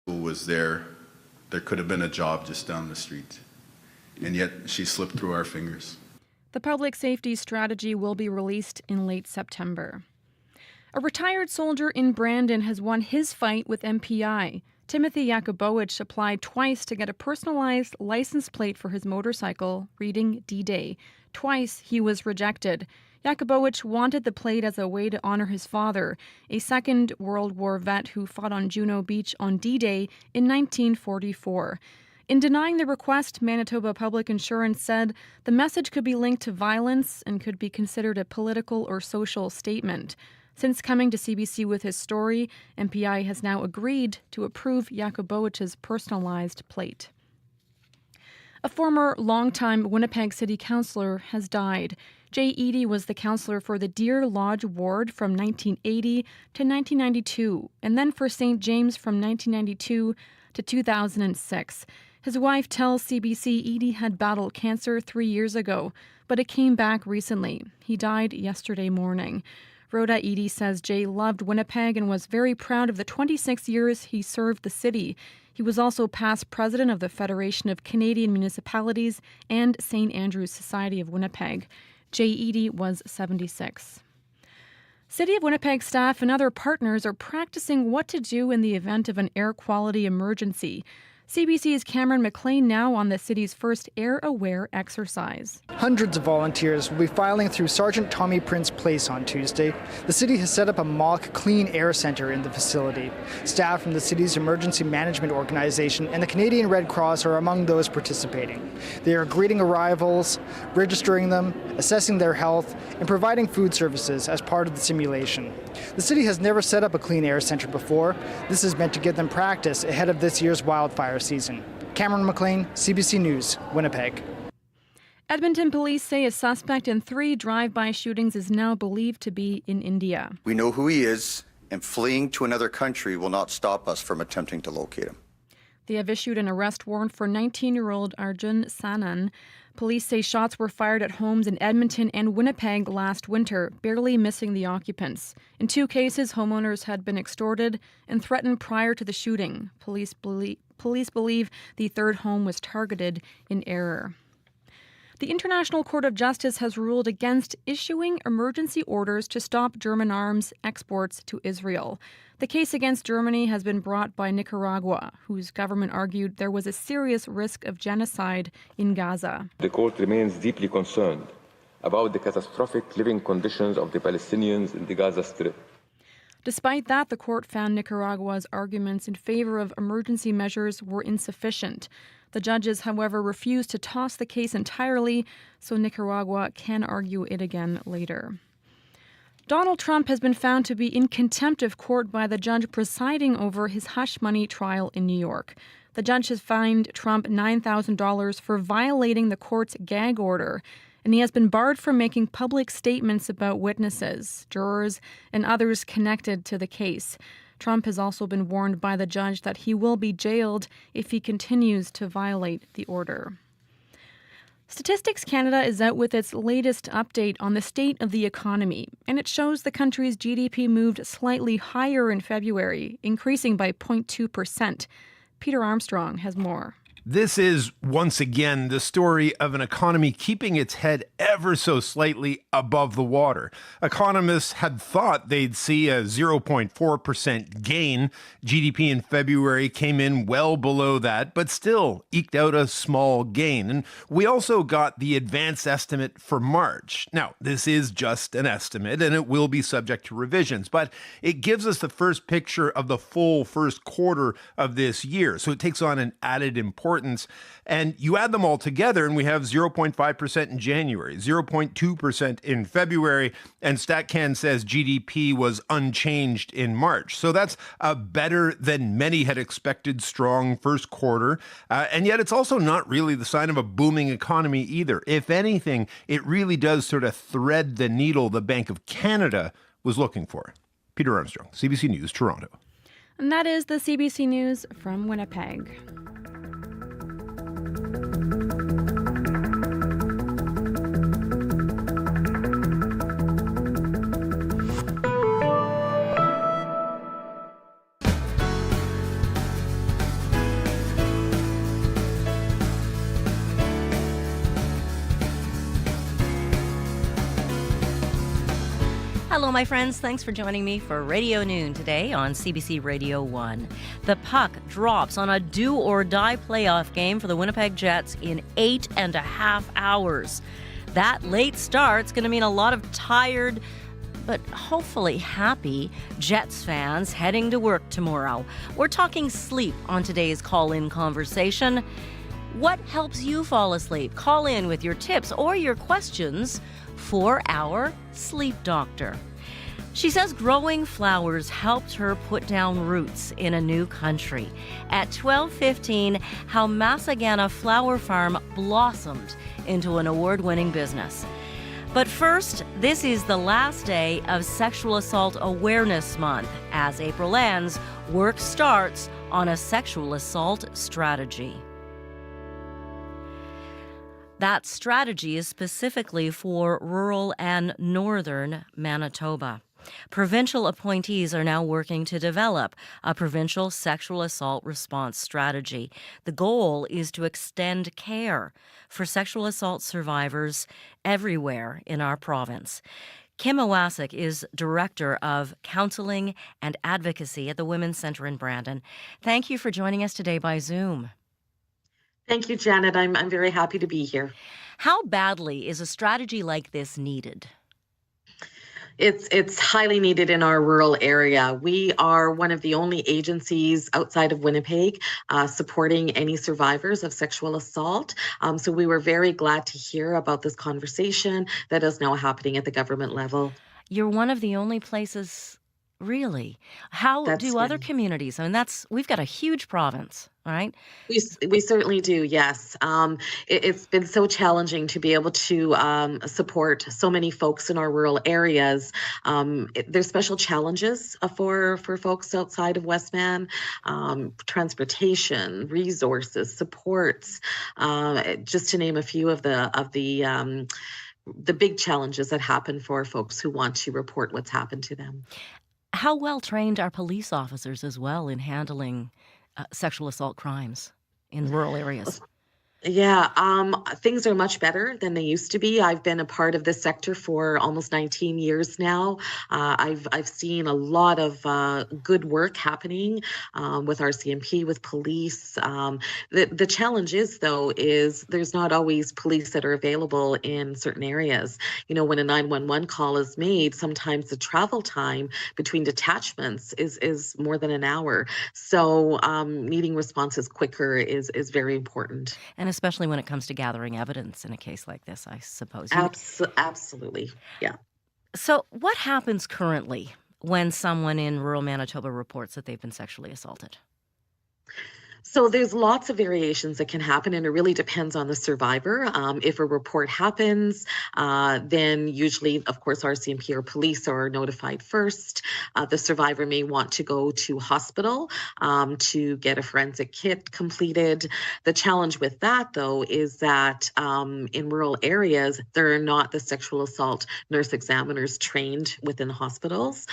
Who was there could have been a job just down the street. And yet she slipped through our fingers. The public safety strategy will be released in late September. A retired soldier in Brandon has won his fight with MPI. Timothy Yakubowicz applied twice to get a personalized license plate for his motorcycle, reading D-Day. Twice he was rejected. Yakubowicz wanted the plate as a way to honor his father, a Second World War vet who fought on Juno Beach on D-Day in 1944. In denying the request, Manitoba Public Insurance said the message could be linked to violence and could be considered a political or social statement. Since coming to CBC with his story, MPI has now agreed to approve Yakubowicz's personalized plate. A former longtime Winnipeg City Councillor has died. Jay Eady was the councillor for the Deer Lodge ward from 1980 to 1992, and then for St. James from 1992 to 2006. His wife tells CBC Eady had battled cancer 3 years ago, but it came back recently. He died yesterday morning. Rhoda Eady says Jay loved Winnipeg and was very proud of the 26 years he served the city. He was also past president of the Federation of Canadian Municipalities and St. Andrew's Society of Winnipeg. Jay Eady was 76. City of Winnipeg staff and other partners are practicing what to do in the event of an air quality emergency. CBC's Cameron McLean now on the city's first air-aware exercise. Hundreds of volunteers will be filing through Sergeant Tommy Prince Place on Tuesday. The city has set up a mock clean air centre in the facility. Staff from the city's emergency management organization and the Canadian Red Cross are among those participating. They are greeting arrivals, registering them, assessing their health, and providing food services as part of the simulation. The city has never set up a clean air centre before. This is meant to give them practice ahead of this year's wildfire season. Cameron McLean, CBC News, Winnipeg. Edmonton police say a suspect in 3 drive-by shootings is now believed to be in India. We know who he is, and fleeing to another country will not stop us from attempting to locate him. They have issued an arrest warrant for 19-year-old Arjun Sanan. Police say shots were fired at homes in Edmonton and Winnipeg last winter, barely missing the occupants. In 2 cases, homeowners had been extorted and threatened prior to the shooting. Police believe the third home was targeted in error. The International Court of Justice has ruled against issuing emergency orders to stop German arms exports to Israel. The case against Germany has been brought by Nicaragua, whose government argued there was a serious risk of genocide in Gaza. The court remains deeply concerned about the catastrophic living conditions of the Palestinians in the Gaza Strip. Despite that, the court found Nicaragua's arguments in favor of emergency measures were insufficient. The judges, however, refused to toss the case entirely, so Nicaragua can argue it again later. Donald Trump has been found to be in contempt of court by the judge presiding over his hush money trial in New York. The judge has fined Trump $9,000 for violating the court's gag order, and he has been barred from making public statements about witnesses, jurors, and others connected to the case. Trump has also been warned by the judge that he will be jailed if he continues to violate the order. Statistics Canada is out with its latest update on the state of the economy, and it shows the country's GDP moved slightly higher in February, increasing by 0.2%. Peter Armstrong has more. This is, once again, the story of an economy keeping its head ever so slightly above the water. Economists had thought they'd see a 0.4% gain. GDP in February came in well below that, but still eked out a small gain. And we also got the advance estimate for March. Now, this is just an estimate, and it will be subject to revisions, but it gives us the first picture of the full first quarter of this year. So it takes on an added importance. And you add them all together, and we have 0.5% in January, 0.2% in February, and StatCan says GDP was unchanged in March. So that's a better than many had expected strong first quarter. And yet it's also not really the sign of a booming economy either. If anything, it really does sort of thread the needle the Bank of Canada was looking for. Peter Armstrong, CBC News, Toronto. And that is the CBC News from Winnipeg. Hello, my friends. Thanks for joining me for Radio Noon today on CBC Radio 1. The puck drops on a do-or-die playoff game for the Winnipeg Jets in 8.5 hours. That late start's going to mean a lot of tired, but hopefully happy Jets fans heading to work tomorrow. We're talking sleep on today's call-in conversation. What helps you fall asleep? Call in with your tips or your questions for our sleep doctor. She says growing flowers helped her put down roots in a new country. At 12:15, how Massagana Flower Farm blossomed into an award-winning business. But first, this is the last day of Sexual Assault Awareness Month. As April ends, work starts on a sexual assault strategy. That strategy is specifically for rural and northern Manitoba. Provincial appointees are now working to develop a provincial sexual assault response strategy. The goal is to extend care for sexual assault survivors everywhere in our province. Kim Iwasek is Director of Counseling and Advocacy at the Women's Centre in Brandon. Thank you for joining us today by Zoom. Thank you, Janet. I'm very happy to be here. How badly is a strategy like this needed? It's highly needed in our rural area. We are one of the only agencies outside of Winnipeg supporting any survivors of sexual assault. So we were very glad to hear about this conversation that is now happening at the government level. You're one of the only places, really. How do other communities? I mean, we've got a huge province, right? We certainly do, yes. It's been so challenging to be able to support so many folks in our rural areas. There's special challenges for folks outside of Westman, transportation, resources, supports, just to name a few of the big challenges that happen for folks who want to report what's happened to them. How well trained are police officers as well in handling sexual assault crimes in rural areas? Yeah, things are much better than they used to be. I've been a part of this sector for almost 19 years now. I've seen a lot of good work happening with RCMP, with police. The challenge is, though, is there's not always police that are available in certain areas. You know, when a 911 call is made, sometimes the travel time between detachments is more than an hour. So needing responses quicker is very important. And especially when it comes to gathering evidence in a case like this, I suppose. Absolutely, yeah. So what happens currently when someone in rural Manitoba reports that they've been sexually assaulted? So there's lots of variations that can happen, and it really depends on the survivor. If a report happens, then usually, of course, RCMP or police are notified first. The survivor may want to go to hospital to get a forensic kit completed. The challenge with that, though, is that in rural areas, there are not the sexual assault nurse examiners trained within hospitals.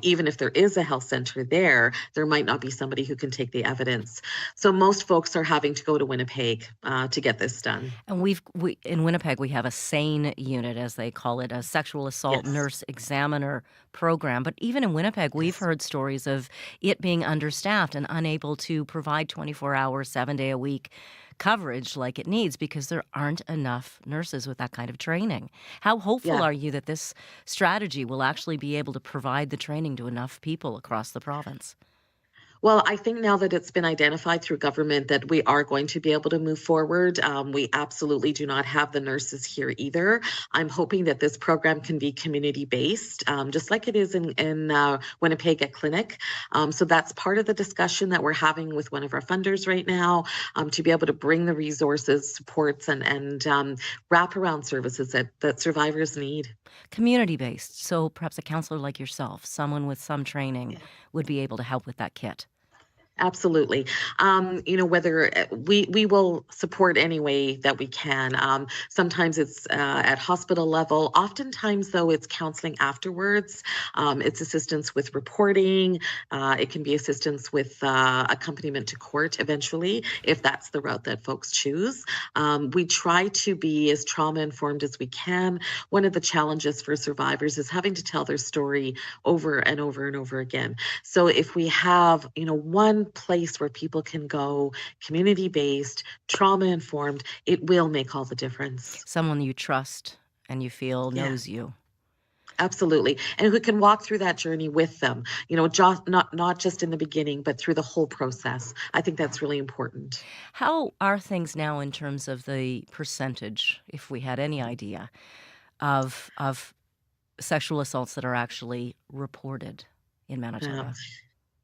Even if there is a health center there might not be somebody who can take the evidence. So most folks are having to go to Winnipeg to get this done. And we in Winnipeg, we have a SANE unit, as they call it, a sexual assault nurse examiner program. But even in Winnipeg, we've heard stories of it being understaffed and unable to provide 24-hour, 7-day-a-week coverage like it needs because there aren't enough nurses with that kind of training. How hopeful are you that this strategy will actually be able to provide the training to enough people across the province? Well, I think now that it's been identified through government that we are going to be able to move forward. We absolutely do not have the nurses here either. I'm hoping that this program can be community-based, just like it is in Winnipeg at Clinic. So that's part of the discussion that we're having with one of our funders right now, to be able to bring the resources, supports, and wraparound services that survivors need. Community-based, so perhaps a counselor like yourself, someone with some training, would be able to help with that kit. Absolutely. Whether we will support any way that we can. Sometimes it's at hospital level. Oftentimes, though, it's counseling afterwards. It's assistance with reporting. It can be assistance with accompaniment to court eventually, if that's the route that folks choose. We try to be as trauma informed as we can. One of the challenges for survivors is having to tell their story over and over and over again. So if we have, one place where people can go, community-based, trauma-informed, it will make all the difference. Someone you trust and you feel Yeah. knows you. Absolutely. And who can walk through that journey with them, not just in the beginning, but through the whole process. I think that's really important. How are things now in terms of the percentage, if we had any idea, of sexual assaults that are actually reported in Manitoba?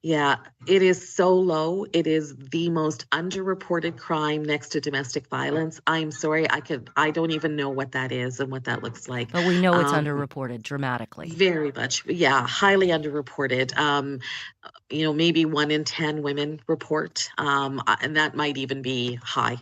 Yeah, it is so low. It is the most underreported crime next to domestic violence. I'm sorry, I don't even know what that is and what that looks like. But we know it's Um, underreported dramatically. Very much, yeah, highly underreported. Maybe 1 in 10 women report, and that might even be high.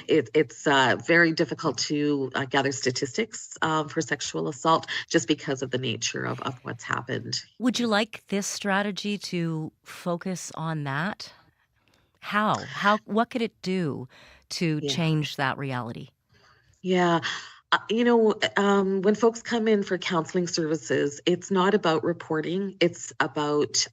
It's very difficult to gather statistics for sexual assault just because of the nature of what's happened. Would you like this strategy to focus on that? What could it do to Yeah. change that reality? Yeah. When folks come in for counseling services, it's not about reporting, it's about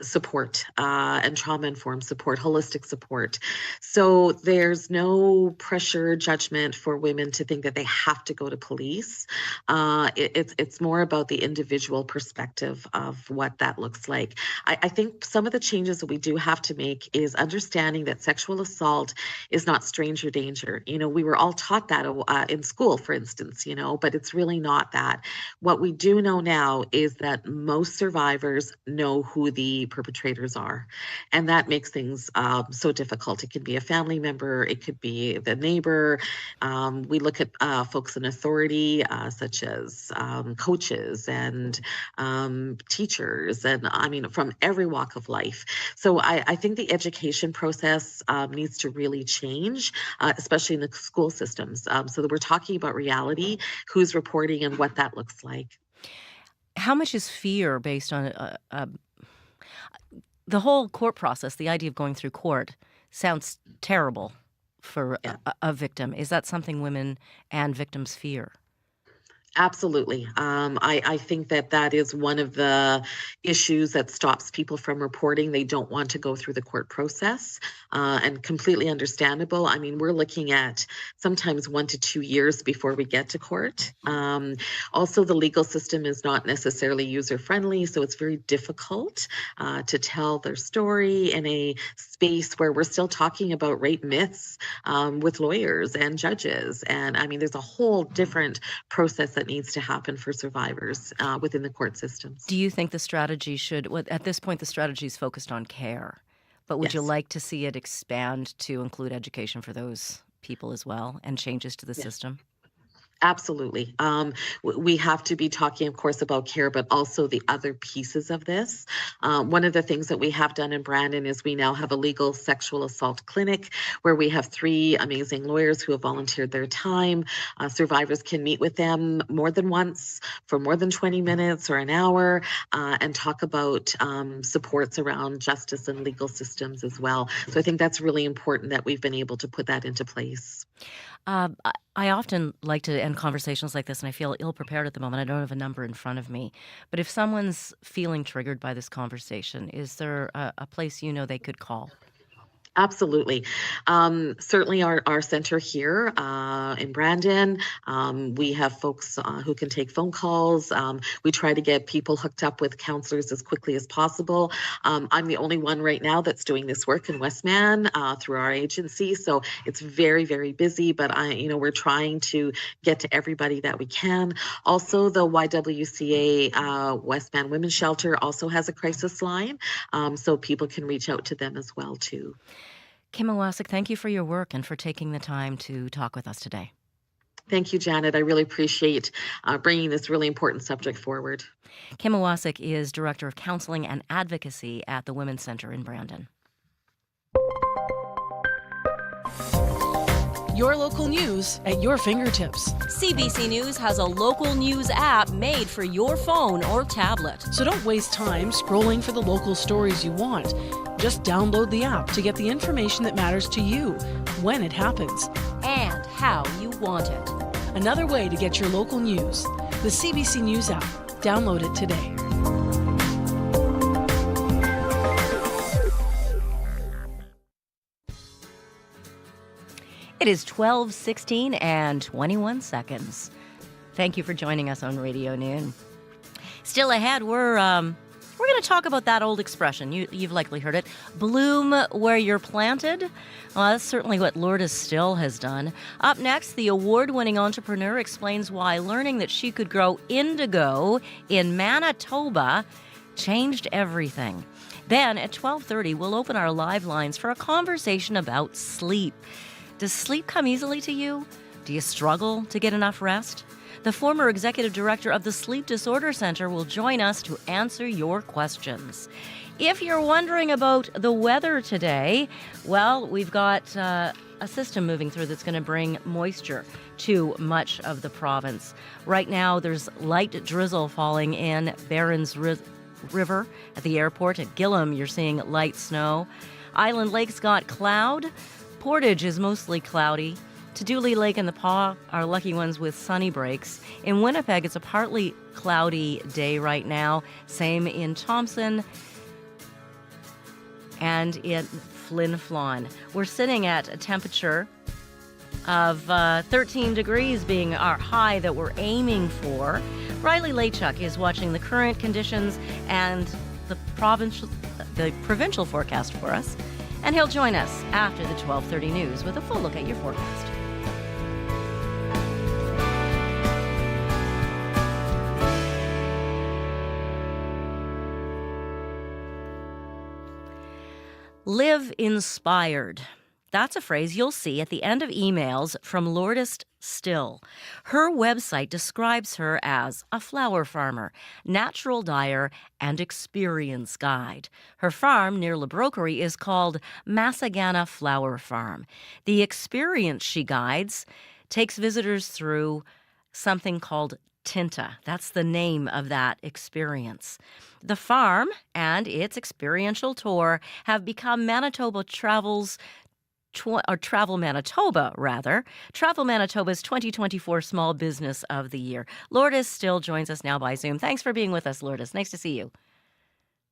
support and trauma-informed support, holistic support. So there's no pressure, judgment for women to think that they have to go to police. It's more about the individual perspective of what that looks like. I think some of the changes that we do have to make is understanding that sexual assault is not stranger danger. We were all taught that in school, for instance, but it's really not that. What we do know now is that most survivors know who the perpetrators are, and that makes things so difficult. It could be a family member, it could be the neighbor. We look at folks in authority, such as coaches and teachers, and from every walk of life. So I think the education process needs to really change, especially in the school systems, so that we're talking about reality, who's reporting, and what that looks like. How much is fear based on the whole court process? The idea of going through court sounds terrible for Yeah. a victim. Is that something women and victims fear? Absolutely. I think that is one of the issues that stops people from reporting. They don't want to go through the court process, and completely understandable. We're looking at sometimes 1 to 2 years before we get to court. Also, the legal system is not necessarily user-friendly, so it's very difficult to tell their story in a space where we're still talking about rape myths with lawyers and judges. And there's a whole different process that needs to happen for survivors within the court systems. Do you think the strategy at this point, the strategy is focused on care, but would you Yes. like to see it expand to include education for those people as well and changes to the Yeah. system? Absolutely. We have to be talking, of course, about care, but also the other pieces of this. One of the things that we have done in Brandon is we now have a legal sexual assault clinic where we have 3 amazing lawyers who have volunteered their time. Survivors can meet with them more than once for more than 20 minutes or an hour, and talk about supports around justice and legal systems as well. So I think that's really important that we've been able to put that into place. I often like to end conversations like this, and I feel ill-prepared at the moment. I don't have a number in front of me. But if someone's feeling triggered by this conversation, is there a place they could call? Absolutely. Certainly our center here in Brandon, we have folks who can take phone calls. We try to get people hooked up with counselors as quickly as possible. I'm the only one right now that's doing this work in Westman through our agency. So it's very, very busy, but we're trying to get to everybody that we can. Also, the YWCA Westman Women's Shelter also has a crisis line, so people can reach out to them as well too. Kim Owasik, thank you for your work and for taking the time to talk with us today. Thank you, Janet. I really appreciate bringing this really important subject forward. Kim Iwasek is Director of Counseling and Advocacy at the Women's Center in Brandon. Your local news at your fingertips. CBC News has a local news app made for your phone or tablet. So don't waste time scrolling for the local stories you want. Just download the app to get the information that matters to you when it happens. And how you want it. Another way to get your local news. The CBC News app. Download it today. It is 12:16 and 21 seconds. Thank you for joining us on Radio Noon. Still ahead, we're going to talk about that old expression. You've likely heard it. Bloom where you're planted. Well, that's certainly what Lourdes Still has done. Up next, the award-winning entrepreneur explains why learning that she could grow indigo in Manitoba changed everything. Then at 12:30, we'll open our live lines for a conversation about sleep. Does sleep come easily to you? Do you struggle to get enough rest? The former executive director of the Sleep Disorder Center will join us to answer your questions. If you're wondering about the weather today, well, we've got a system moving through that's going to bring moisture to much of the province. Right now, there's light drizzle falling in Barron's River at the airport. At Gillam, you're seeing light snow. Island Lake's got cloud. Portage is mostly cloudy. Dooley Lake and the Paw are lucky ones with sunny breaks. In Winnipeg, it's a partly cloudy day right now. Same in Thompson and in Flin Flon. We're sitting at a temperature of 13 degrees being our high that we're aiming for. Riley Lachuk is watching the current conditions and the provincial forecast for us. And he'll join us after the 12:30 news with a full look at your forecast. Live inspired. That's a phrase you'll see at the end of emails from Lourdes Still. Her website describes her as a flower farmer, natural dyer, and experience guide. Her farm near La Brokery is called Massagana Flower Farm. The experience she guides takes visitors through something called Tinta. That's the name of that experience. The farm and its experiential tour have become Manitoba Travel Manitoba, rather. Travel Manitoba's 2024 Small Business of the Year. Lourdes Still joins us now by Zoom. Thanks for being with us, Lourdes. Nice to see you.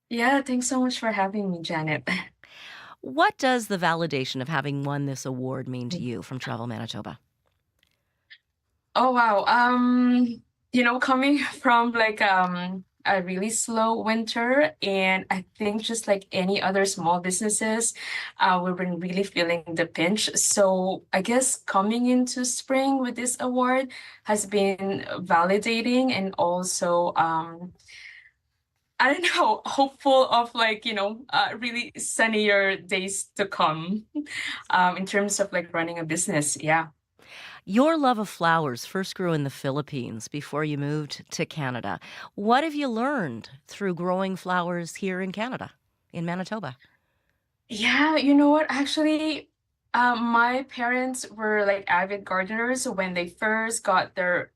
Yeah, thanks so much for having me, Janet. What does the validation of having won this award mean to you from Travel Manitoba? Oh, wow. Coming from a really slow winter, and I think just like any other small businesses, we've been really feeling the pinch. So I guess coming into spring with this award has been validating and also I don't know, hopeful of really sunnier days to come in terms of running a business. Yeah. Your love of flowers first grew in the Philippines before you moved to Canada. What have you learned through growing flowers here in Canada, in Manitoba? Yeah, you know what? Actually, my parents were avid gardeners. When they first got their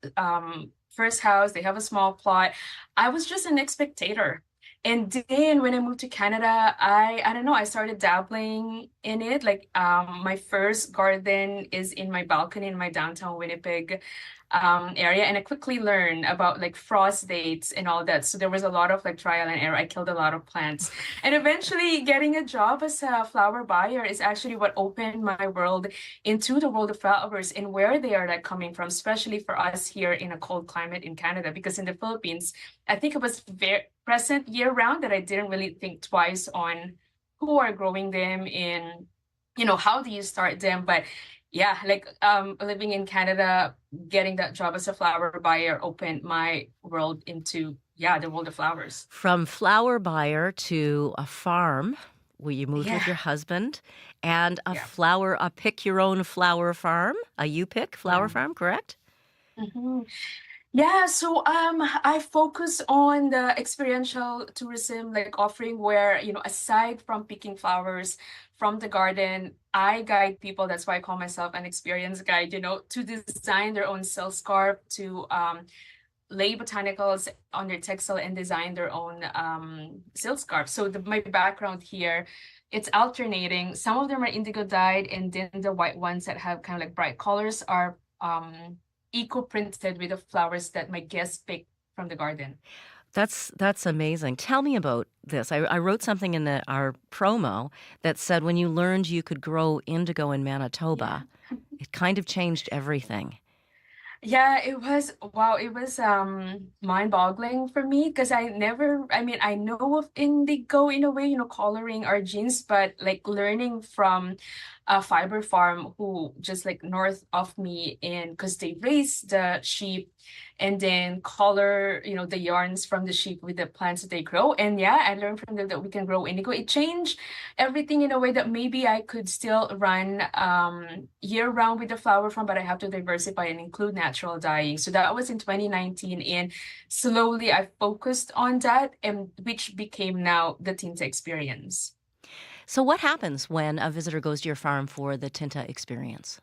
first house, they have a small plot. I was just an spectator. And then when I moved to Canada, I don't know, I started dabbling in it. My first garden is in my balcony in my downtown Winnipeg area, and I quickly learned about frost dates and all that. So there was a lot of trial and error. I killed a lot of plants, and eventually getting a job as a flower buyer is actually what opened my world into the world of flowers and where they are coming from, especially for us here in a cold climate in Canada. Because in the Philippines, I think it was very present year round that I didn't really think twice on who are growing them and how do you start them. But yeah, living in Canada, getting that job as a flower buyer opened my world into, the world of flowers. From flower buyer to a farm where you moved with your husband and a pick your own flower farm, a you pick flower farm, correct? Mhm. Yeah, so I focus on the experiential tourism, like offering where, aside from picking flowers from the garden, I guide people. That's why I call myself an experience guide, to design their own silk scarf, to lay botanicals on their textile and design their own silk scarf. So my background here, it's alternating. Some of them are indigo dyed, and then the white ones that have kind of like bright colors are eco-printed with the flowers that my guests pick from the garden. That's amazing. Tell me about this. I wrote something in our promo that said when you learned you could grow indigo in Manitoba, it kind of changed everything. Yeah, it was wow, it was mind-boggling for me because I know of indigo in a way, coloring our jeans, but like learning from a fiber farm who just like north of me, and because they raise the sheep and then color, the yarns from the sheep with the plants that they grow. And yeah, I learned from them that we can grow indigo. It changed everything in a way that maybe I could still run year round with the flower farm, but I have to diversify and include natural dyeing. So that was in 2019, and slowly I focused on that, and which became now the Tinta experience. So what happens when a visitor goes to your farm for the Tinta experience?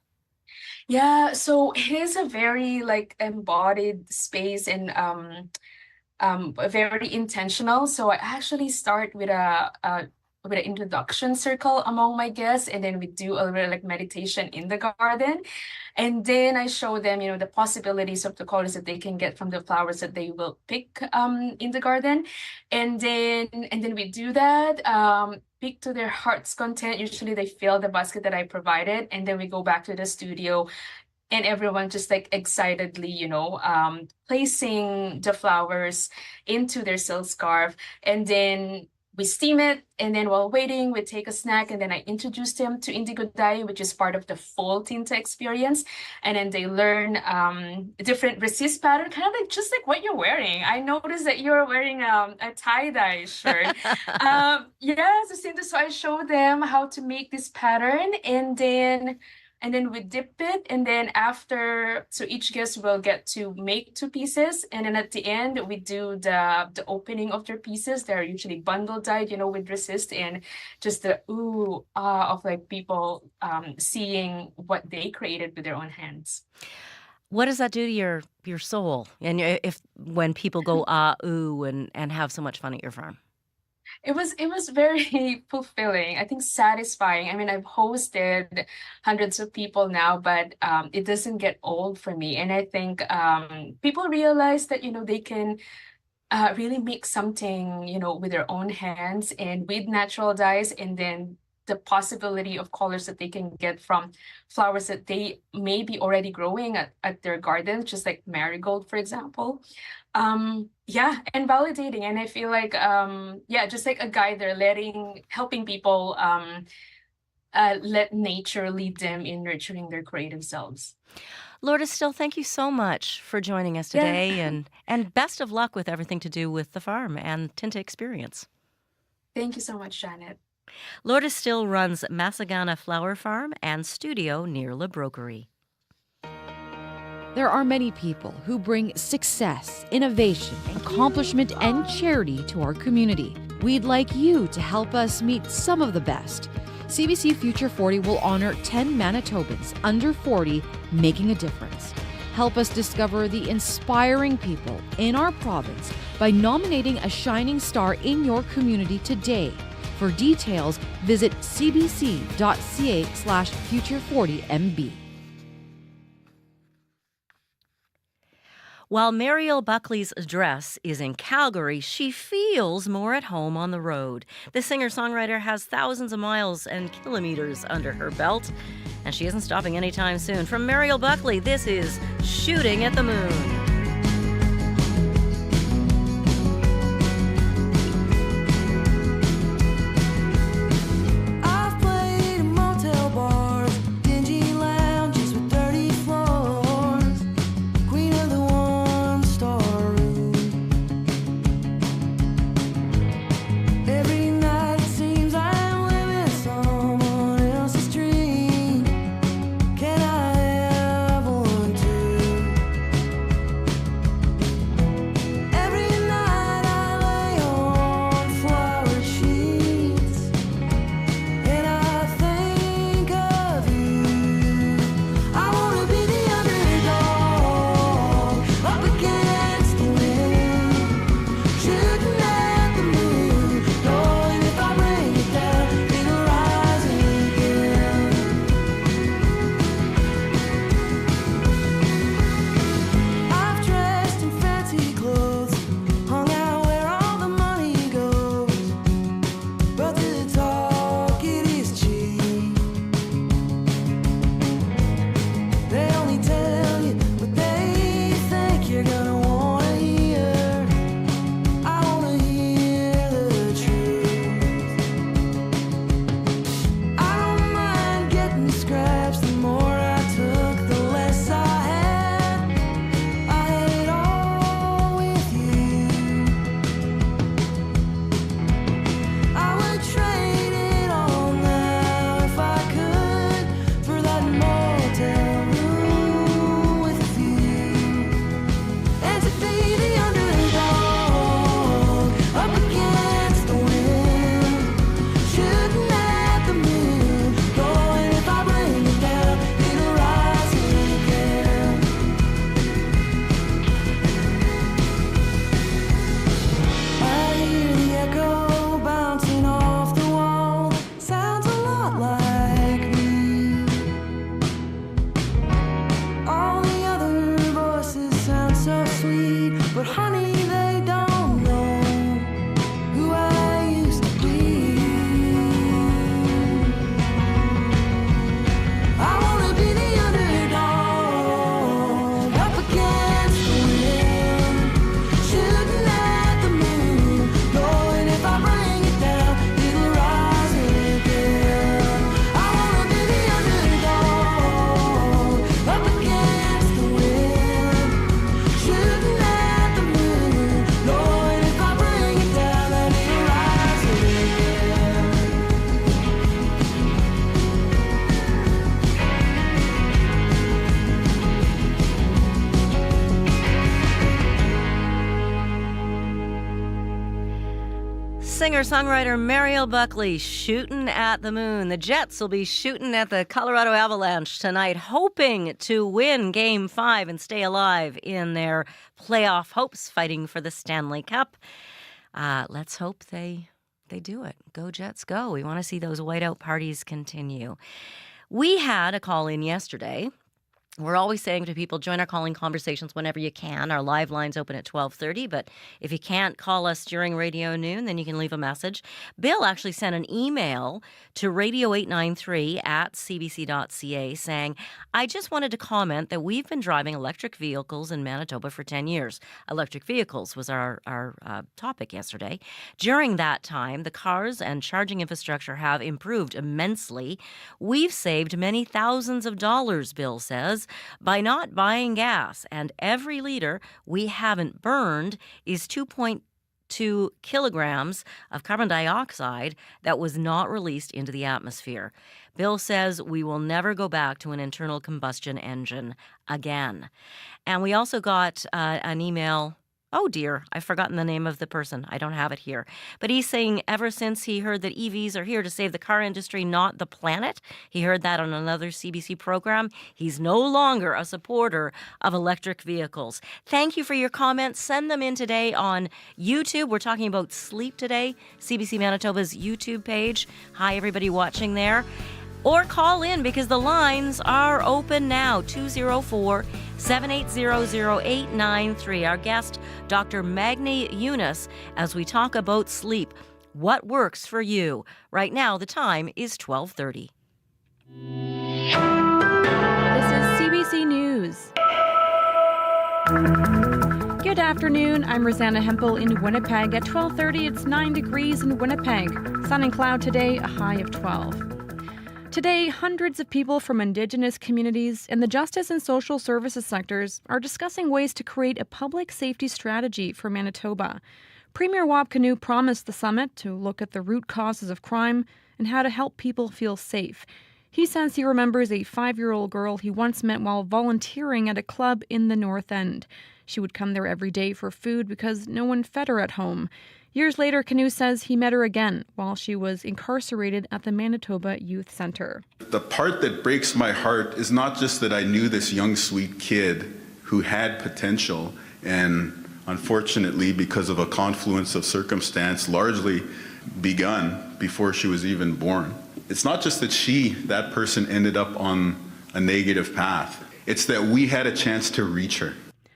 Yeah, so it is a very like embodied space and very intentional. So I actually start with with an introduction circle among my guests, and then we do a little bit like meditation in the garden, and then I show them, the possibilities of the colors that they can get from the flowers that they will pick in the garden, and then we do that. Pick to their heart's content. Usually they fill the basket that I provided, and then we go back to the studio, and everyone just like excitedly, placing the flowers into their silk scarf, and then we steam it, and then while waiting, we take a snack, and then I introduce them to indigo dye, which is part of the full Tinta experience, and then they learn different resist pattern, kind of like just like what you're wearing. I noticed that you're wearing a tie-dye shirt. So I show them how to make this pattern, and then we dip it, and then so each guest will get to make 2 pieces, and then at the end we do the opening of their pieces. They're usually bundle dyed, with resist, and just the ooh ah of like people seeing what they created with their own hands. What does that do to your soul? And when people go ooh and have so much fun at your farm? It was very fulfilling, I think satisfying. I mean, I've hosted hundreds of people now, but it doesn't get old for me. And I think people realize that, they can really make something, with their own hands and with natural dyes, and then the possibility of colors that they can get from flowers that they may be already growing at their garden, just like marigold, for example. And validating. And I feel like, just like a guide there, helping people let nature lead them in nurturing their creative selves. Lourdes Still, thank you so much for joining us today, and best of luck with everything to do with the farm and Tinta experience. Thank you so much, Janet. Lourdes Still runs Masagana Flower Farm and Studio near La Broquerie. There are many people who bring success, innovation, accomplishment, and charity to our community. We'd like you to help us meet some of the best. CBC Future 40 will honor 10 Manitobans under 40 making a difference. Help us discover the inspiring people in our province by nominating a shining star in your community today. For details, visit cbc.ca/future40mb. While Mariel Buckley's address is in Calgary, she feels more at home on the road. The singer-songwriter has thousands of miles and kilometers under her belt, and she isn't stopping anytime soon. From Mariel Buckley, this is Shooting at the Moon. Singer-songwriter Mariel Buckley shooting at the moon. The Jets will be shooting at the Colorado Avalanche tonight, hoping to win Game 5 and stay alive in their playoff hopes, fighting for the Stanley Cup. Let's hope they do it. Go Jets, go. We want to see those whiteout parties continue. We had a call in yesterday. We're always saying to people, join our calling conversations whenever you can. Our live line's open at 12:30, but if you can't call us during Radio Noon, then you can leave a message. Bill actually sent an email to radio893@cbc.ca saying, I just wanted to comment that we've been driving electric vehicles in Manitoba for 10 years. Electric vehicles was our topic yesterday. During that time, the cars and charging infrastructure have improved immensely. We've saved many thousands of dollars, Bill says, by not buying gas, and every liter we haven't burned is 2.2 kilograms of carbon dioxide that was not released into the atmosphere. Bill says we will never go back to an internal combustion engine again. And we also got an email. Oh dear, I've forgotten the name of the person. I don't have it here. But he's saying ever since he heard that EVs are here to save the car industry, not the planet, he heard that on another CBC program, he's no longer a supporter of electric vehicles. Thank you for your comments. Send them in today on YouTube. We're talking about sleep today, CBC Manitoba's YouTube page. Hi, everybody watching there. Or call in because the lines are open now, 204-780-0893. Our guest, Dr. Magni Yunus, as we talk about sleep. What works for you? Right now, the time is 12:30. This is CBC News. Good afternoon. I'm Rosanna Hempel in Winnipeg. At 12:30, it's 9 degrees in Winnipeg. Sun and cloud today, a high of 12. Today, hundreds of people from Indigenous communities and the justice and social services sectors are discussing ways to create a public safety strategy for Manitoba. Premier Wab Kinew promised the summit to look at the root causes of crime and how to help people feel safe. He says he remembers a 5-year-old girl he once met while volunteering at a club in the North End. She would come there every day for food because no one fed her at home. Years later, Kinew says he met her again while she was incarcerated at the Manitoba Youth Centre. The part that breaks my heart is not just that I knew this young, sweet kid who had potential and unfortunately, because of a confluence of circumstance, largely begun before she was even born. It's not just that that person ended up on a negative path. It's that we had a chance to reach her.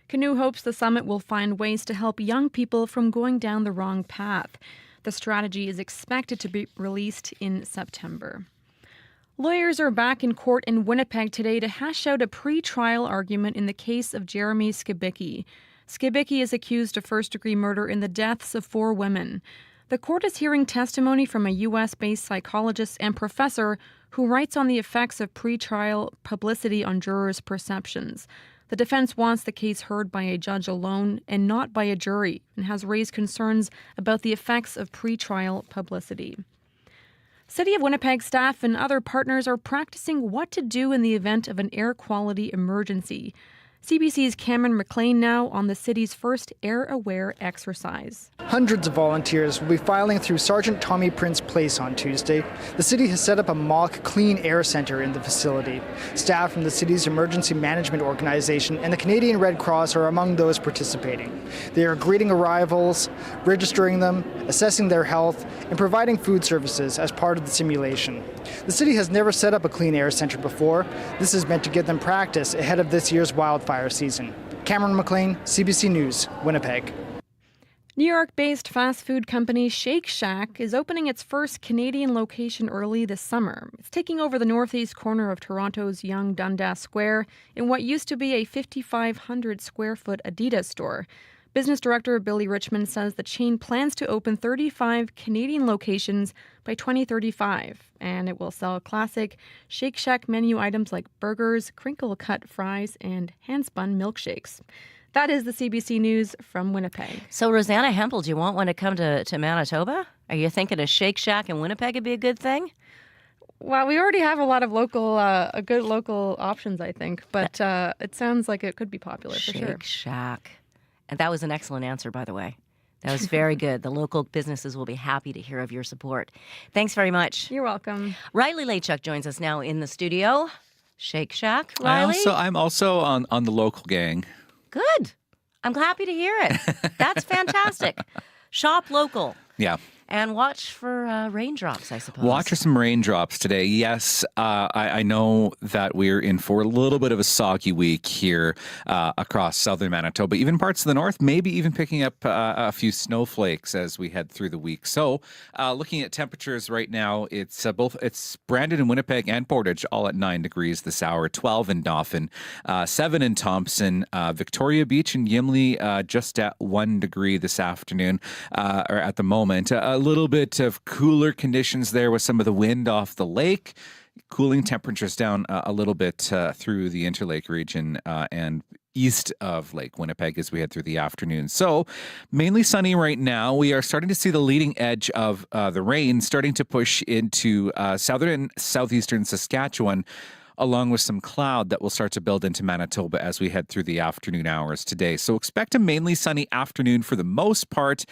Kinew hopes the summit will find ways to help young people from going down the wrong path. The strategy is expected to be released in September. Lawyers are back in court in Winnipeg today to hash out a pre-trial argument in the case of Jeremy Skibicki. Skibicki is accused of first-degree murder in the deaths of 4 women. The court is hearing testimony from a U.S.-based psychologist and professor who writes on the effects of pre-trial publicity on jurors' perceptions. The defense wants the case heard by a judge alone and not by a jury, and has raised concerns about the effects of pre-trial publicity. City of Winnipeg staff and other partners are practicing what to do in the event of an air quality emergency. CBC's Cameron McLean now on the city's first air-aware exercise. Hundreds of volunteers will be filing through Sergeant Tommy Prince Place on Tuesday. The city has set up a mock clean air centre in the facility. Staff from the city's emergency management organization and the Canadian Red Cross are among those participating. They are greeting arrivals, registering them, assessing their health, and providing food services as part of the simulation. The city has never set up a clean air centre before. This is meant to give them practice ahead of this year's wildfire season. Cameron McLean, CBC News, Winnipeg. New York-based fast food company Shake Shack is opening its first Canadian location early this summer. It's taking over the northeast corner of Toronto's Yonge Dundas Square in what used to be a 5,500 square foot Adidas store. Business director Billy Richmond says the chain plans to open 35 Canadian locations by 2035, and it will sell classic Shake Shack menu items like burgers, crinkle-cut fries, and hand-spun milkshakes. That is the CBC News from Winnipeg. So, Rosanna Hempel, do you want one to come to Manitoba? Are you thinking a Shake Shack in Winnipeg would be a good thing? Well, we already have a lot of good local options, I think, but it sounds like it could be popular for sure. Shake Shack. And that was an excellent answer, by the way. That was very good. The local businesses will be happy to hear of your support. Thanks very much. You're welcome. Riley Lachuk joins us now in the studio. Shake Shack, Riley? I'm also on the local gang. Good. I'm happy to hear it. That's fantastic. Shop local. Yeah. And watch for raindrops, I suppose. Watch for some raindrops today. Yes, I know that we're in for a little bit of a soggy week here across southern Manitoba, even parts of the north, maybe even picking up a few snowflakes as we head through the week. So looking at temperatures right now, it's Brandon and Winnipeg and Portage all at 9 degrees this hour, 12 in Dauphin, 7 in Thompson, Victoria Beach and Gimli just at 1 degree this afternoon, or at the moment. A little bit of cooler conditions there with some of the wind off the lake, cooling temperatures down a little bit through the Interlake region and east of Lake Winnipeg as we head through the afternoon. So mainly sunny right now. We are starting to see the leading edge of the rain starting to push into southern and southeastern Saskatchewan, along with some cloud that will start to build into Manitoba as we head through the afternoon hours today. So expect a mainly sunny afternoon for the most part.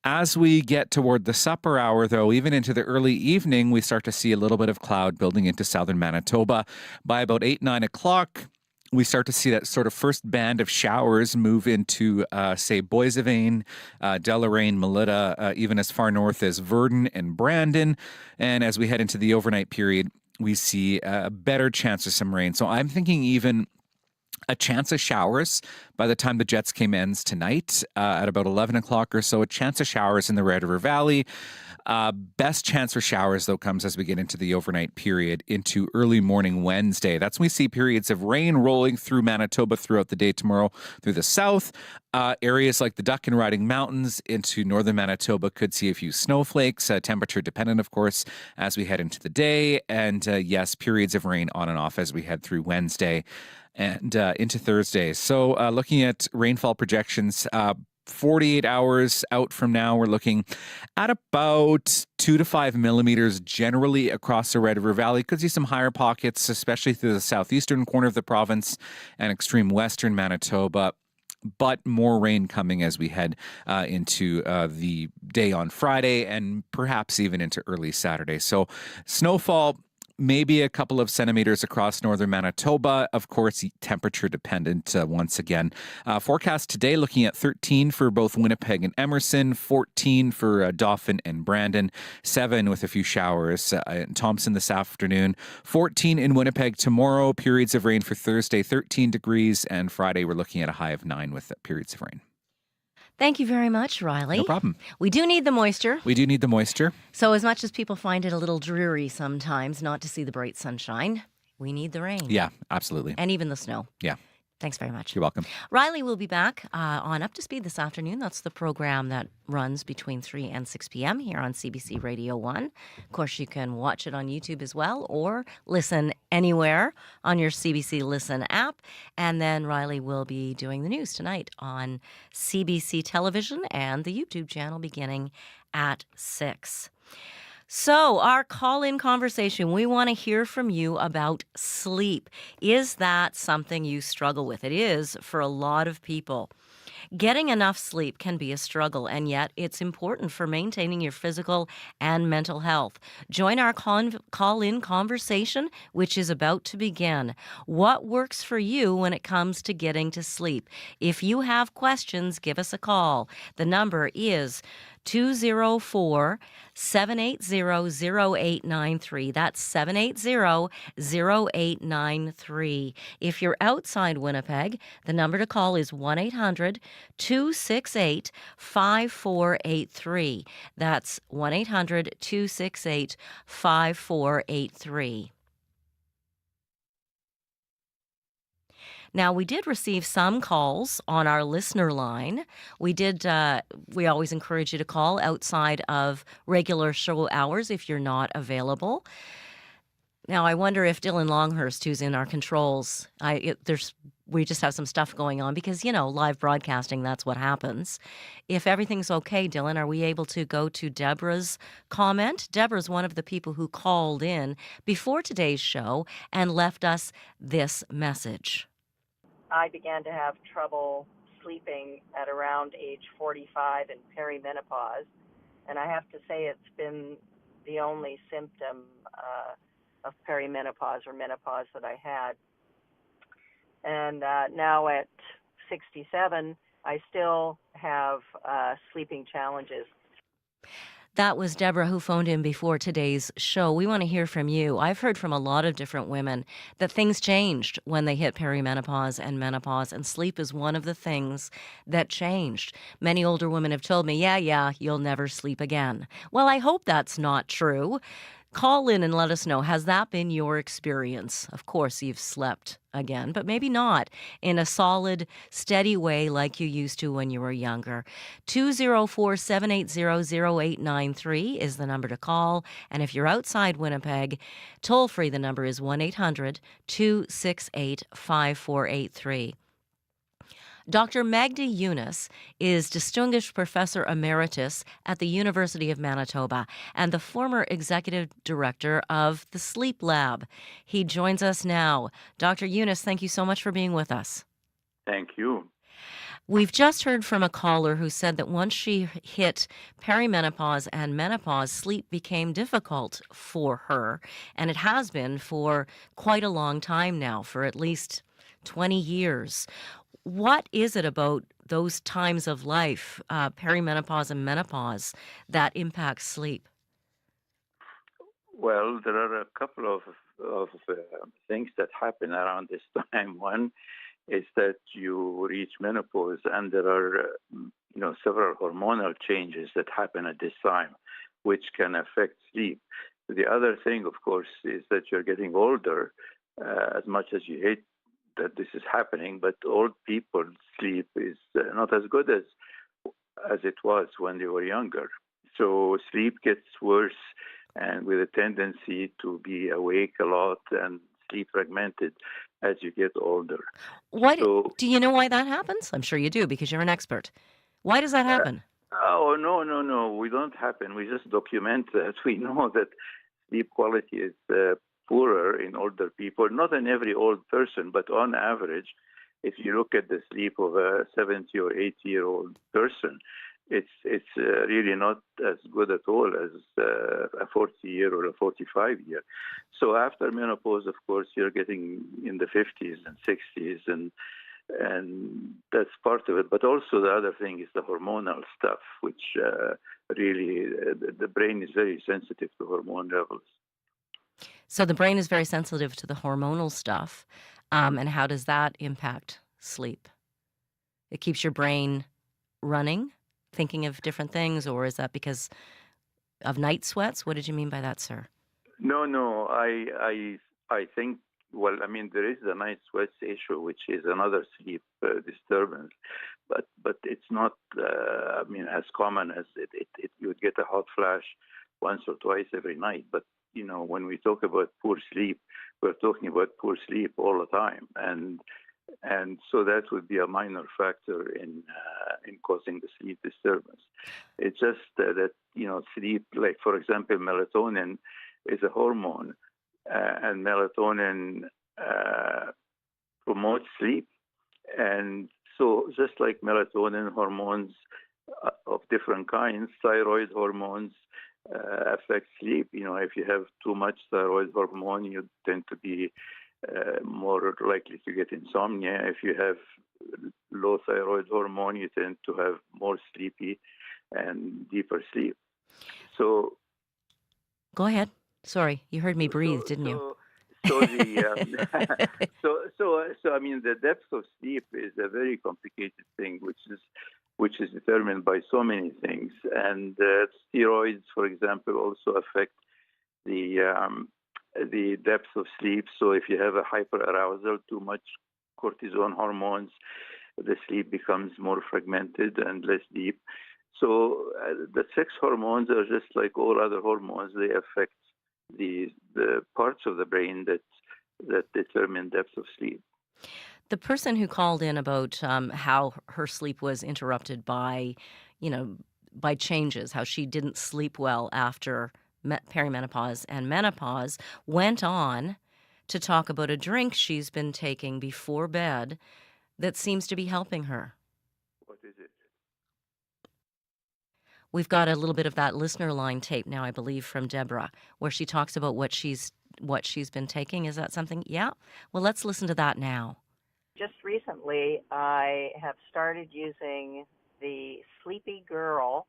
As we get toward the supper hour, though, even into the early evening, we start to see a little bit of cloud building into southern Manitoba. By about 8, 9 o'clock, we start to see that sort of first band of showers move into, say, Boissevain, Deloraine, Melita, even as far north as Verdun and Brandon. And as we head into the overnight period, we see a better chance of some rain. So I'm thinking even a chance of showers by the time the Jets game ends tonight at about 11 o'clock or so. A chance of showers in the Red River Valley. Best chance for showers, though, comes as we get into the overnight period into early morning Wednesday. That's when we see periods of rain rolling through Manitoba throughout the day tomorrow through the south. Areas like the Duck and Riding Mountains into northern Manitoba could see a few snowflakes, temperature dependent, of course, as we head into the day. And yes, periods of rain on and off as we head through Wednesday and into Thursday. So looking at rainfall projections, 48 hours out from now, we're looking at about 2 to 5 millimeters generally across the Red River Valley. Could see some higher pockets, especially through the southeastern corner of the province and extreme western Manitoba. But more rain coming as we head into the day on Friday and perhaps even into early Saturday. So snowfall, maybe a couple of centimeters across northern Manitoba. Of course, temperature dependent once again. Forecast today looking at 13 for both Winnipeg and Emerson, 14 for Dauphin and Brandon, 7 with a few showers in Thompson this afternoon, 14 in Winnipeg tomorrow, periods of rain for Thursday, 13 degrees, and Friday we're looking at a high of 9 with periods of rain. Thank you very much, Riley. No problem. We do need the moisture. We do need the moisture. So as much as people find it a little dreary sometimes not to see the bright sunshine, we need the rain. Yeah, absolutely. And even the snow. Yeah. Thanks very much. You're welcome. Riley will be back on Up to Speed this afternoon. That's the program that runs between 3 and 6 p.m. here on CBC Radio 1. Of course, you can watch it on YouTube as well or listen anywhere on your CBC Listen app. And then Riley will be doing the news tonight on CBC Television and the YouTube channel beginning at 6. So our call-in conversation, we want to hear from you about sleep. Is that something you struggle with? It is for a lot of people. Getting enough sleep can be a struggle, and yet it's important for maintaining your physical and mental health. Join our call-in conversation, which is about to begin. What works for you when it comes to getting to sleep? If you have questions, give us a call. The number is 204-780-0893. That's 780-0893. If you're outside Winnipeg, the number to call is 1-800-268-5483. That's 1-800-268-5483. Now, we did receive some calls on our listener line. We always encourage you to call outside of regular show hours if you're not available. Now, I wonder if Dylan Longhurst, who's in our controls, we just have some stuff going on because, live broadcasting, that's what happens. If everything's okay, Dylan, are we able to go to Deborah's comment? Deborah's one of the people who called in before today's show and left us this message. I began to have trouble sleeping at around age 45 in perimenopause, and I have to say it's been the only symptom of perimenopause or menopause that I had. And now at 67, I still have sleeping challenges. That was Deborah who phoned in before today's show. We want to hear from you. I've heard from a lot of different women that things changed when they hit perimenopause and menopause, and sleep is one of the things that changed. Many older women have told me, yeah, you'll never sleep again. Well, I hope that's not true. Call in and let us know. Has that been your experience? Of course, you've slept again, but maybe not in a solid, steady way like you used to when you were younger. 204-780-0893 is the number to call. And if you're outside Winnipeg, toll free, the number is 1-800-268-5483. Dr. Magda Yunus is Distinguished Professor Emeritus at the University of Manitoba and the former Executive Director of the Sleep Lab. He joins us now. Dr. Yunus, thank you so much for being with us. Thank you. We've just heard from a caller who said that once she hit perimenopause and menopause, sleep became difficult for her, and it has been for quite a long time now, for at least 20 years. What is it about those times of life, perimenopause and menopause, that impacts sleep? Well, there are a couple of things that happen around this time. One is that you reach menopause, and there are several hormonal changes that happen at this time, which can affect sleep. The other thing, of course, is that you're getting older. As much as you hate that this is happening, but old people's sleep is not as good as it was when they were younger. So sleep gets worse, and with a tendency to be awake a lot and sleep fragmented as you get older. Do you know why that happens? I'm sure you do, because you're an expert. Why does that happen? No, we don't happen. We just document that. We know that sleep quality is poorer in older people, not in every old person, but on average, if you look at the sleep of a 70 or 80-year-old person, it's really not as good at all as a 40-year or a 45-year. So after menopause, of course, you're getting in the 50s and 60s, and that's part of it. But also the other thing is the hormonal stuff, which really, the brain is very sensitive to hormone levels. So the brain is very sensitive to the hormonal stuff. And how does that impact sleep? It keeps your brain running, thinking of different things, or is that because of night sweats? What did you mean by that, sir? No, I think, well, I mean, there is the night sweats issue, which is another sleep disturbance, but it's not, as common as it you would get a hot flash once or twice every night. But when we talk about poor sleep, we're talking about poor sleep all the time, and so that would be a minor factor in causing the sleep disturbance. It's just that sleep, like for example, melatonin is a hormone, and melatonin promotes sleep, and so just like melatonin, hormones of different kinds, thyroid hormones affect sleep. If you have too much thyroid hormone, you tend to be more likely to get insomnia. If you have low thyroid hormone, you tend to have more sleepy and deeper sleep. So, go ahead. Sorry, you heard me breathe, didn't you? So I mean, the depth of sleep is a very complicated thing, which is determined by so many things. And steroids, for example, also affect the depth of sleep. So if you have a hyperarousal, too much cortisone hormones, the sleep becomes more fragmented and less deep. So the sex hormones are just like all other hormones. They affect the parts of the brain that determine depth of sleep. The person who called in about how her sleep was interrupted by changes, how she didn't sleep well after perimenopause and menopause, went on to talk about a drink she's been taking before bed that seems to be helping her. We've got a little bit of that listener line tape now, I believe, from Deborah, where she talks about what she's been taking. Is that something? Yeah. Well, let's listen to that now. Just recently, I have started using the Sleepy Girl,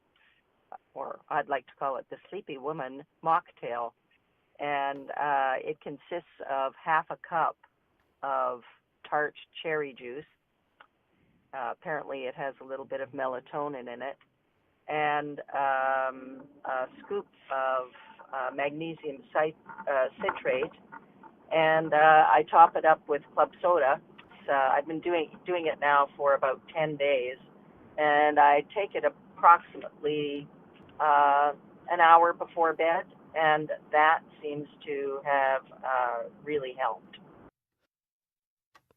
or I'd like to call it the Sleepy Woman mocktail. And it consists of half a cup of tart cherry juice. Apparently it has a little bit of melatonin in it. And a scoop of magnesium citrate. And I top it up with club soda. I've been doing it now for about 10 days. And I take it approximately an hour before bed. And that seems to have really helped.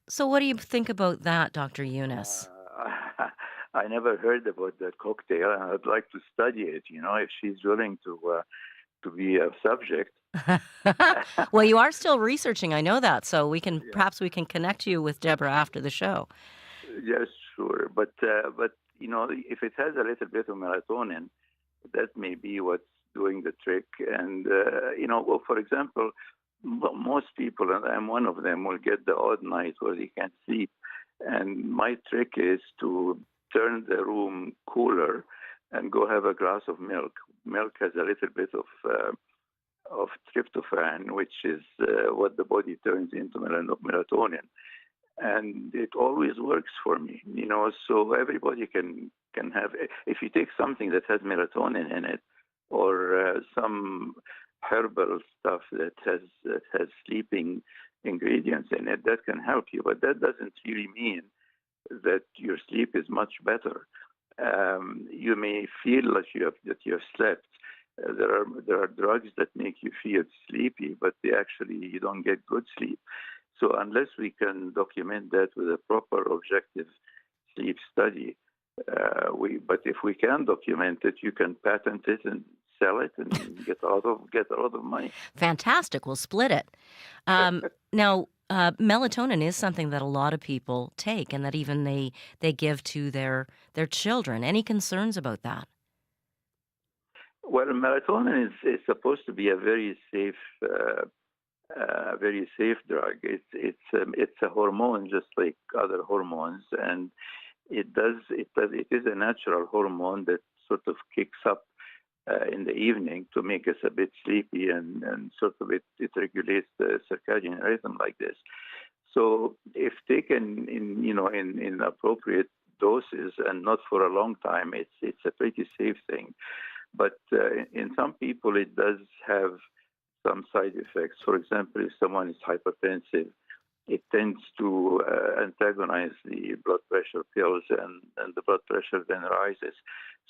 So what do you think about that, Dr. Eunice? I never heard about that cocktail, and I'd like to study it, if she's willing to be a subject. Well, you are still researching, I know that, so perhaps we can connect you with Deborah after the show. Yes, sure. But if it has a little bit of melatonin, that may be what's doing the trick. And, for example, most people, and I'm one of them, will get the odd night where they can't sleep. And my trick is to turn the room cooler and go have a glass of milk. Milk has a little bit of tryptophan, which is what the body turns into melatonin. And it always works for me, so everybody can have, if you take something that has melatonin in it, or some herbal stuff that has sleeping ingredients in it, that can help you. But that doesn't really mean that your sleep is much better. You may feel like you have slept. There are drugs that make you feel sleepy, but you don't get good sleep. So unless we can document that with a proper objective sleep study, but if we can document it, you can patent it and sell it and get a lot of money. Fantastic. We'll split it. Now, melatonin is something that a lot of people take and that even they give to their children. Any concerns about that? Well, melatonin is supposed to be a very safe drug. It's a hormone just like other hormones, and it is a natural hormone that sort of kicks up in the evening to make us a bit sleepy, and sort of it regulates the circadian rhythm like this. So if taken in appropriate doses and not for a long time, it's a pretty safe thing. But in some people, it does have some side effects. For example, if someone is hypertensive, it tends to antagonize the blood pressure pills, and the blood pressure then rises.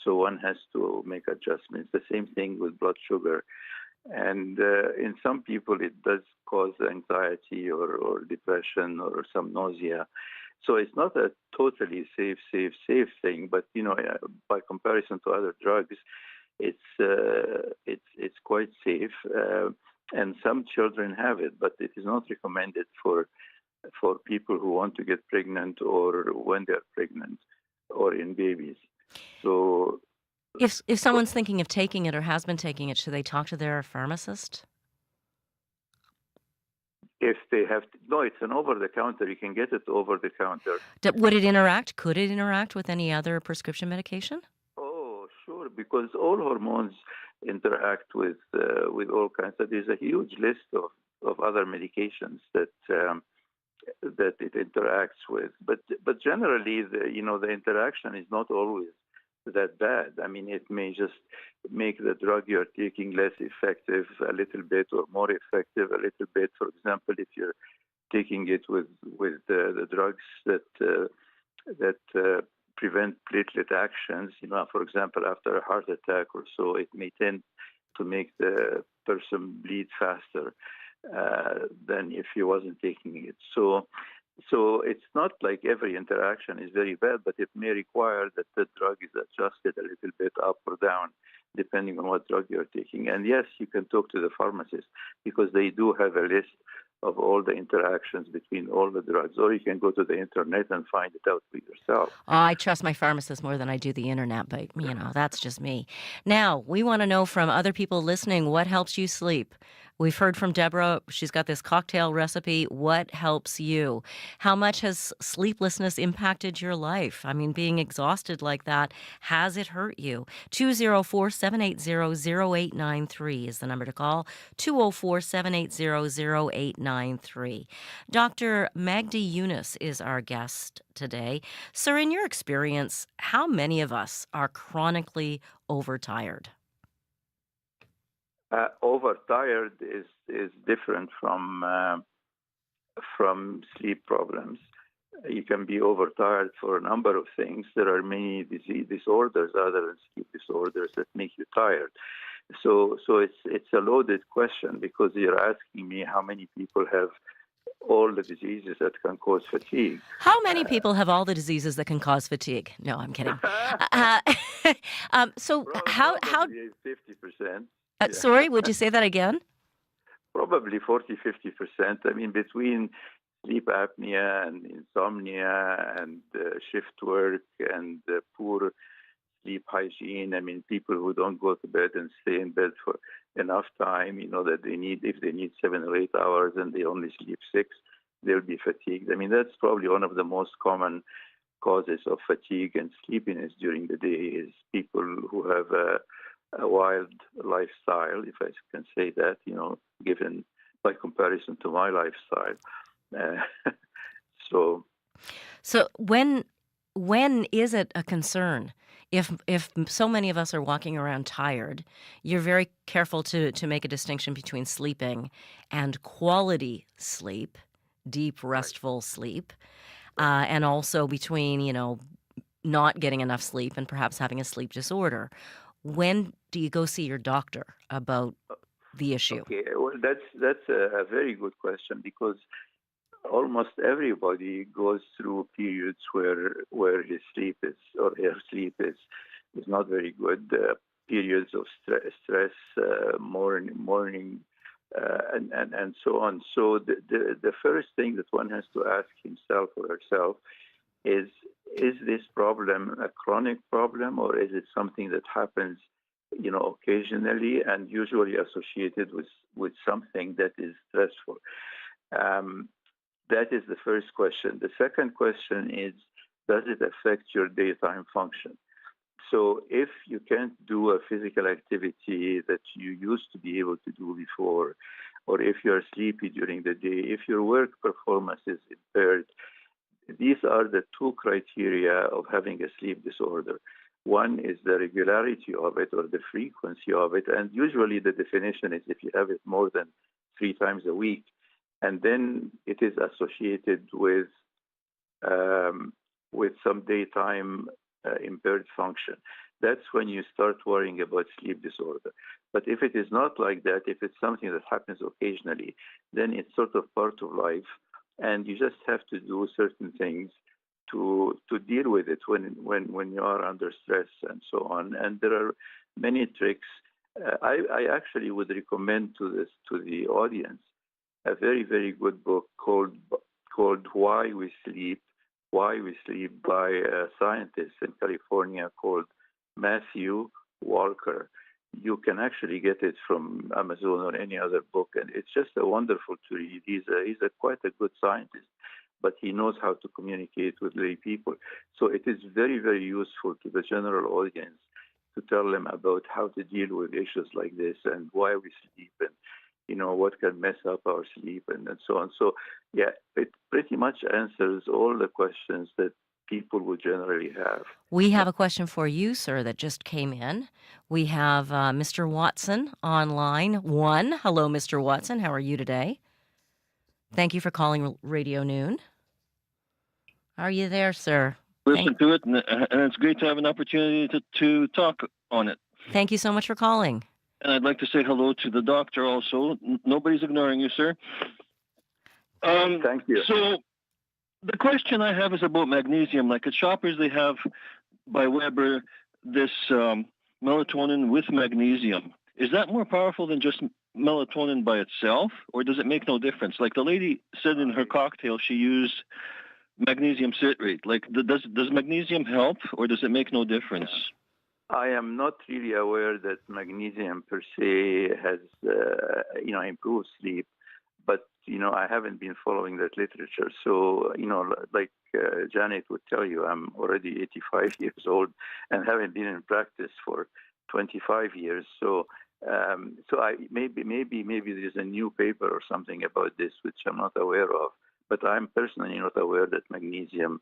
So one has to make adjustments. The same thing with blood sugar. And in some people, it does cause anxiety or depression or some nausea. So it's not a totally safe thing, but by comparison to other drugs, it's quite safe. And some children have it, but it is not recommended for people who want to get pregnant or when they're pregnant or in babies. So if someone's thinking of taking it or has been taking it, should they talk to their pharmacist? If they have no, it's an over-the-counter. You can get it over-the-counter. Would it interact? Could it interact with any other prescription medication? Oh, sure, because all hormones interact with all kinds. There's a huge list of other medications that it interacts with. But generally, the interaction is not always that bad. I mean, it may just make the drug you're taking less effective a little bit, or more effective a little bit. For example, if you're taking it with the drugs that prevent platelet actions, for example, after a heart attack or so, it may tend to make the person bleed faster than if he wasn't taking it. So it's not like every interaction is very bad, but it may require that the drug is adjusted a little bit up or down, depending on what drug you're taking. And yes, you can talk to the pharmacist, because they do have a list of all the interactions between all the drugs, or you can go to the internet and find it out for yourself. I trust my pharmacist more than I do the internet, but, that's just me. Now, we want to know from other people listening, what helps you sleep? We've heard from Deborah. She's got this cocktail recipe. What helps you? How much has sleeplessness impacted your life? I mean, being exhausted like that, has it hurt you? 204-780-0893 is the number to call. 204-780-0893. Dr. Magdi Yunus is our guest today. Sir, in your experience, how many of us are chronically overtired? Overtired is different from sleep problems. You can be overtired for a number of things. There are many disorders other than sleep disorders that make you tired. So it's a loaded question, because you're asking me how many people have all the diseases that can cause fatigue. How many people have all the diseases that can cause fatigue? No, I'm kidding. So how 50%. Sorry, would you say that again? Probably 40-50%. I mean, between sleep apnea and insomnia and shift work and poor sleep hygiene. I mean, people who don't go to bed and stay in bed for enough time, that if they need 7 or 8 hours and they only sleep 6, they'll be fatigued. I mean, that's probably one of the most common causes of fatigue and sleepiness during the day, is people who have a wild lifestyle, if I can say that, given by comparison to my lifestyle. So when is it a concern? If so many of us are walking around tired, you're very careful to make a distinction between sleeping and quality sleep, deep, restful sleep, and also between, not getting enough sleep and perhaps having a sleep disorder. When do you go see your doctor about the issue? Okay, well, that's a very good question, because almost everybody goes through periods where his sleep is, or her sleep is not very good. Periods of stress, mourning, and so on. So the first thing that one has to ask himself or herself is this problem a chronic problem, or is it something that happens, occasionally and usually associated with something that is stressful? That is the first question. The second question is, does it affect your daytime function? So if you can't do a physical activity that you used to be able to do before, or if you're sleepy during the day, if your work performance is impaired, these are the two criteria of having a sleep disorder. One is the regularity of it, or the frequency of it, and usually the definition is if you have it more than 3 times a week, and then it is associated with some daytime impaired function. That's when you start worrying about sleep disorder. But if it is not like that, if it's something that happens occasionally, then it's sort of part of life, and you just have to do certain things to deal with it when you are under stress and so on. And there are many tricks. I actually would recommend to the audience a very, very good book called Why We Sleep by a scientist in California called Matthew Walker. You can actually get it from Amazon or any other book, and it's just a wonderful to read. He's quite a good scientist, but he knows how to communicate with lay people. So it is very, very useful to the general audience to tell them about how to deal with issues like this and why we sleep, and what can mess up our sleep, and so on. So yeah, it pretty much answers all the questions that people would generally have. We have a question for you, sir, that just came in. We have Mr. Watson on line 1. Hello, Mr. Watson. How are you today? Thank you for calling Radio Noon. Are you there, sir? Listen to it, and it's great to have an opportunity to talk on it. Thank you so much for calling. And I'd like to say hello to the doctor also. Nobody's ignoring you, sir. Thank you. So the question I have is about magnesium. Like at Shoppers, they have by Weber this melatonin with magnesium. Is that more powerful than just melatonin by itself, or does it make no difference? Like the lady said in her cocktail, she used magnesium citrate. Like, does magnesium help, or does it make no difference? I am not really aware that magnesium per se has, improved sleep, but, I haven't been following that literature. So, like Janet would tell you, I'm already 85 years old and haven't been in practice for 25 years. So, maybe there's a new paper or something about this, which I'm not aware of. But I'm personally not aware that magnesium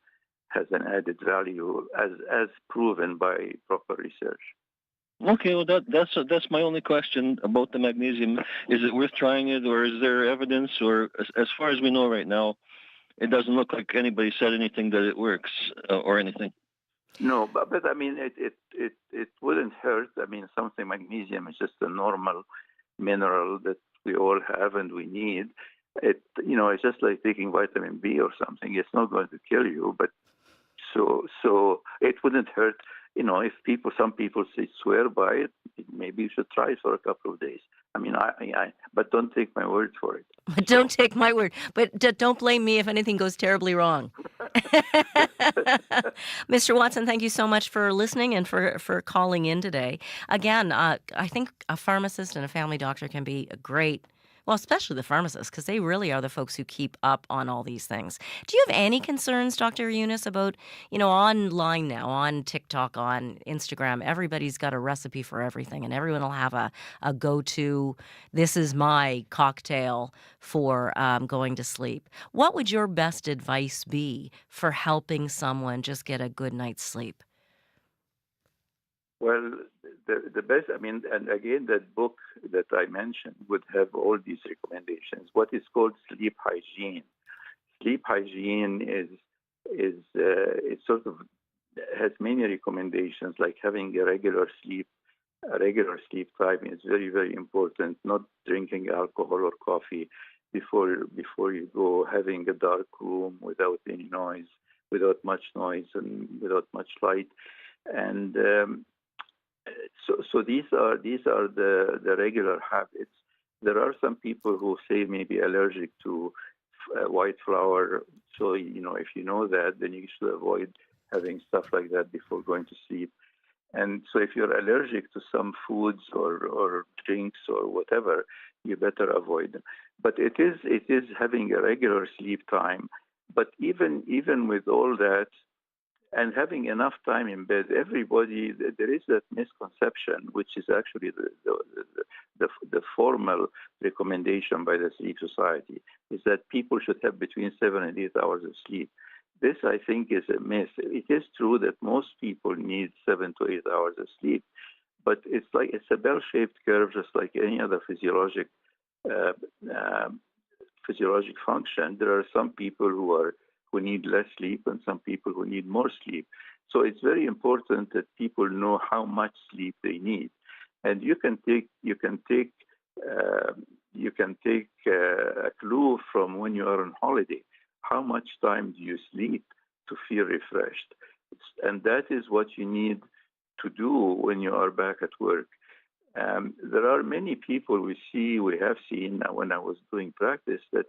has an added value as proven by proper research. Okay, well that's my only question about the magnesium. Is it worth trying it, or is there evidence? Or as far as we know right now, it doesn't look like anybody said anything that it works or anything. No, but I mean it wouldn't hurt. I mean, something magnesium is just a normal mineral that we all have and we need. It's just like taking vitamin B or something. It's not going to kill you, but so it wouldn't hurt. If some people swear by it, maybe you should try it for a couple of days. I mean, but don't take my word for it. Don't take my word. But don't blame me if anything goes terribly wrong. Mr. Watson, thank you so much for listening and for calling in today. Again, I think a pharmacist and a family doctor can be a great, well, especially the pharmacists, because they really are the folks who keep up on all these things. Do you have any concerns, Dr. Eunice, about, online now, on TikTok, on Instagram, everybody's got a recipe for everything, and everyone will have a go-to, this is my cocktail for going to sleep. What would your best advice be for helping someone just get a good night's sleep? Well, the best, and again, that book that I mentioned would have all these recommendations. What is called sleep hygiene. Sleep hygiene is it sort of has many recommendations, like having a regular sleep time is very, very important. Not drinking alcohol or coffee before you go, having a dark room without any noise, without much noise and without much light, and So these are the regular habits. There are some people who say maybe allergic to white flour. So if you know that, then you should avoid having stuff like that before going to sleep. And so if you're allergic to some foods or drinks or whatever, you better avoid them. But it is having a regular sleep time. But even with all that, and having enough time in bed, there is that misconception, which is actually the formal recommendation by the Sleep Society, is that people should have between 7 and 8 hours of sleep. This, I think, is a myth. It is true that most people need 7 to 8 hours of sleep, but it's a bell-shaped curve, just like any other physiologic function. There are some people who need less sleep and some people who need more sleep. So it's very important that people know how much sleep they need. And you can take a clue from when you are on holiday. How much time do you sleep to feel refreshed? And that is what you need to do when you are back at work. There are many people we have seen when I was doing practice that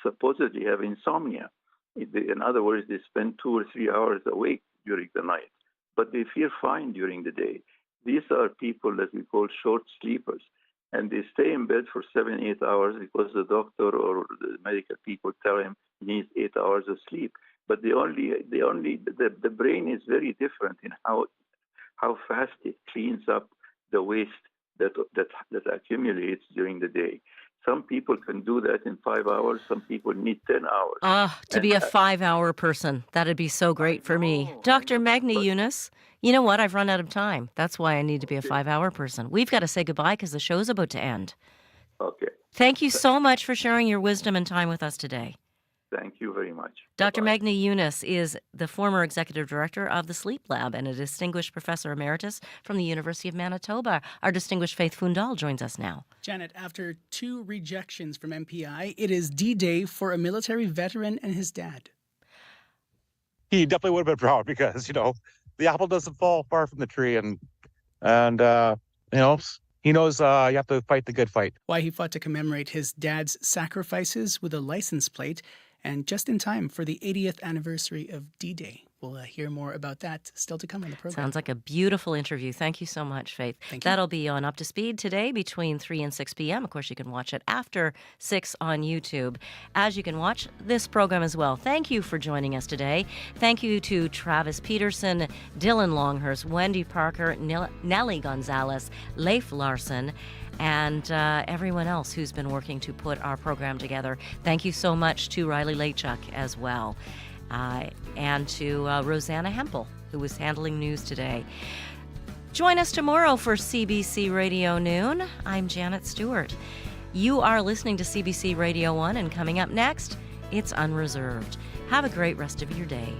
supposedly have insomnia. In other words, they spend 2 or 3 hours awake during the night, but they feel fine during the day. These are people that we call short sleepers, and they stay in bed for 7, 8 hours because the doctor or the medical people tell him he needs 8 hours of sleep. But the brain is very different in how fast it cleans up the waste that accumulates during the day. Some people can do that in 5 hours. Some people need 10 hours. To be a 5-hour person, that'd be so great for me. Dr. Magna Eunice, you know what? I've run out of time. That's why I need to be a 5-hour person. We've got to say goodbye because the show's about to end. Okay. Thank you so much for sharing your wisdom and time with us today. Thank you very much. Dr. Magna Eunice is the former executive director of the Sleep Lab and a distinguished professor emeritus from the University of Manitoba. Our distinguished Faith Fundal joins us now. Janet, after 2 rejections from MPI, it is D-Day for a military veteran and his dad. He definitely would have been proud because, the apple doesn't fall far from the tree. And He knows you have to fight the good fight. Why he fought to commemorate his dad's sacrifices with a license plate, and just in time for the 80th anniversary of D-Day. We'll hear more about that still to come on the program. Sounds like a beautiful interview. Thank you so much, Faith. Thank you. That'll be on Up to Speed today between 3 and 6 p.m. Of course, you can watch it after 6 on YouTube, as you can watch this program as well. Thank you for joining us today. Thank you to Travis Peterson, Dylan Longhurst, Wendy Parker, Nellie Gonzalez, Leif Larson, and everyone else who's been working to put our program together. Thank you so much to Riley Lachuk as well. And to Rosanna Hempel, who was handling news today. Join us tomorrow for CBC Radio Noon. I'm Janet Stewart. You are listening to CBC Radio 1, and coming up next, it's Unreserved. Have a great rest of your day.